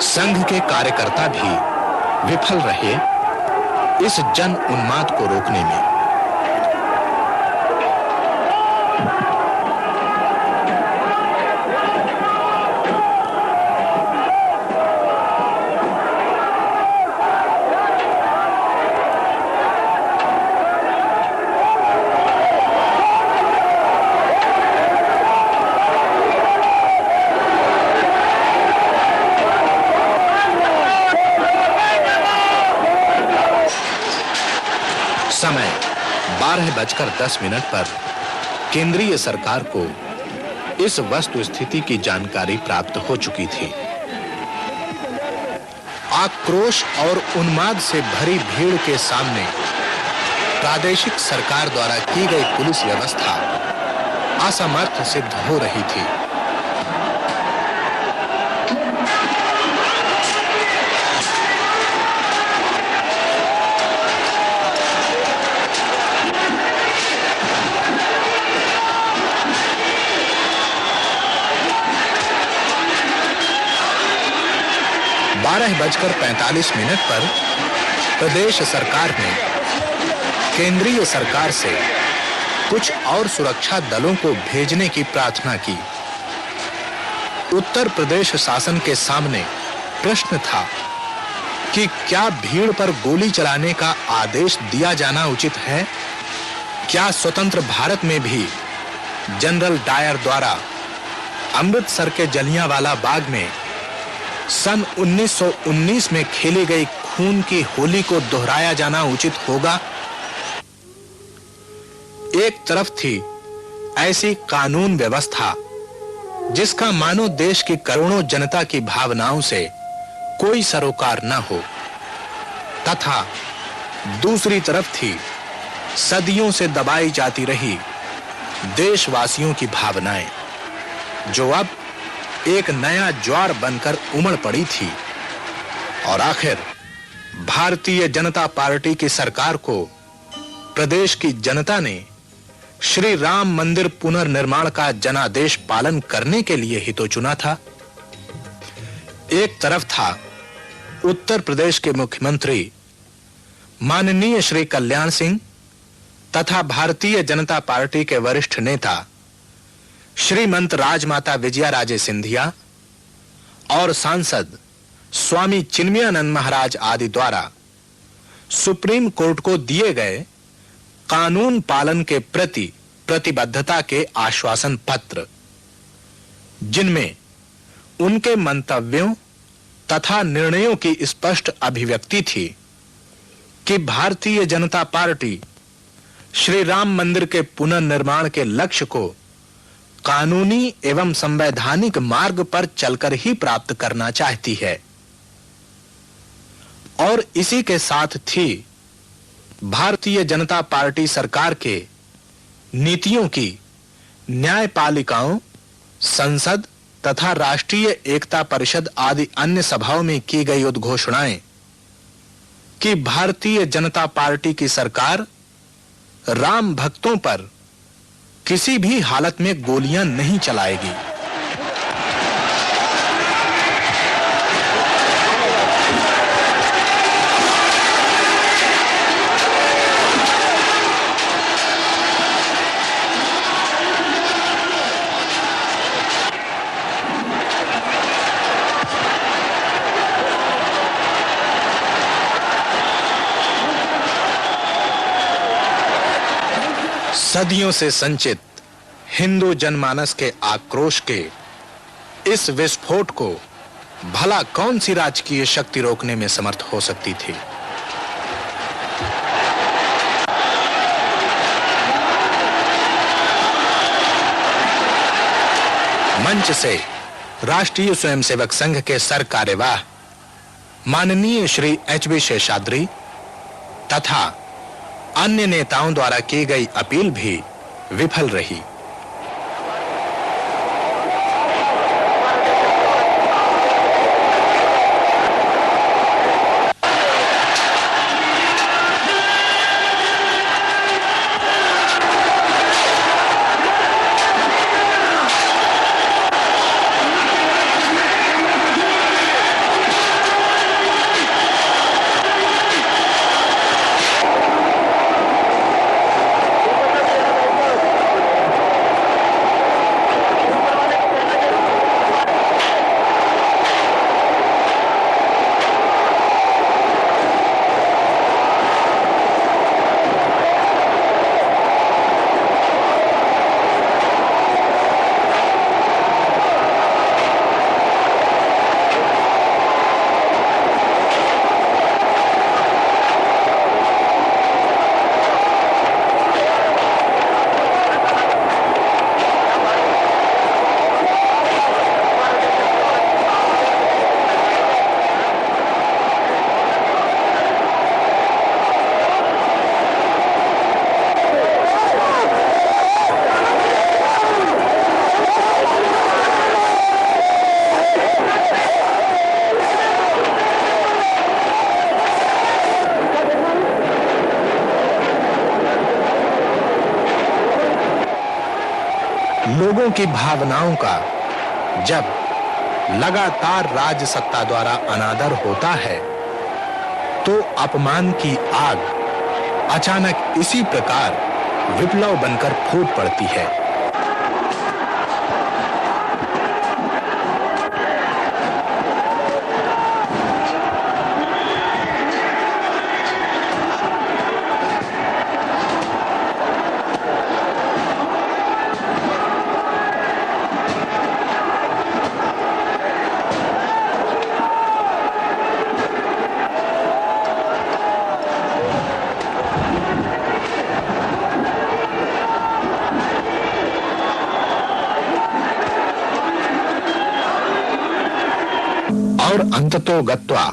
संघ के कार्यकर्ता भी विफल रहे इस जन उन्माद को रोकने में। समय 12:10 पर केंद्रीय सरकार को इस वस्तु स्थिति की जानकारी प्राप्त हो चुकी थी। आक्रोश और उन्माद से भरी भीड़ के सामने प्रादेशिक सरकार द्वारा की गई पुलिस व्यवस्था असमर्थ सिद्ध हो रही थी। बजकर 45 पर प्रदेश सरकार ने केंद्रीय सरकार से कुछ और सुरक्षा दलों को भेजने की प्रार्थना की। उत्तर प्रदेश शासन के सामने प्रश्न था कि क्या भीड़ पर गोली चलाने का आदेश दिया जाना उचित है? क्या स्वतंत्र भारत में भी जनरल डायर द्वारा अमृतसर के जलियांवाला बाग में सन 1919 में खेली गई खून की होली को दोहराया जाना उचित होगा? एक तरफ थी ऐसी कानून व्यवस्था जिसका मानो देश की करोड़ों जनता की भावनाओं से कोई सरोकार न हो, तथा दूसरी तरफ थी सदियों से दबाई जाती रही देशवासियों की भावनाएं, जो अब एक नया ज्वार बनकर उमड़ पड़ी थी। और आखिर भारतीय जनता पार्टी की सरकार को प्रदेश की जनता ने श्री राम मंदिर पुनर्निर्माण का जनादेश पालन करने के लिए ही तो चुना था। एक तरफ था उत्तर प्रदेश के मुख्यमंत्री माननीय श्री कल्याण सिंह तथा भारतीय जनता पार्टी के वरिष्ठ नेता श्रीमंत राजमाता विजयाराजे सिंधिया और सांसद स्वामी चिन्मयानंद महाराज आदि द्वारा सुप्रीम कोर्ट को दिए गए कानून पालन के प्रति प्रतिबद्धता के आश्वासन पत्र, जिनमें उनके मंतव्यों तथा निर्णयों की स्पष्ट अभिव्यक्ति थी कि भारतीय जनता पार्टी श्री राम मंदिर के पुनर्निर्माण के लक्ष्य को कानूनी एवं संवैधानिक मार्ग पर चलकर ही प्राप्त करना चाहती है। और इसी के साथ थी भारतीय जनता पार्टी सरकार के नीतियों की न्यायपालिकाओं, संसद तथा राष्ट्रीय एकता परिषद आदि अन्य सभाओं में की गई उद्घोषणाएं कि भारतीय जनता पार्टी की सरकार राम भक्तों पर किसी भी हालत में गोलियां नहीं चलाएगी। सदियों से संचित हिंदू जनमानस के आक्रोश के इस विस्फोट को भला कौन सी राजकीय शक्ति रोकने में समर्थ हो सकती थी? मंच से राष्ट्रीय स्वयंसेवक संघ के सर कार्यवाह माननीय श्री एच.बी. शेषाद्री तथा अन्य नेताओं द्वारा की गई अपील भी विफल रही। लोगों की भावनाओं का जब लगातार राज सत्ता द्वारा अनादर होता है तो अपमान की आग अचानक इसी प्रकार विप्लव बनकर फूट पड़ती है। और अंततो गत्वा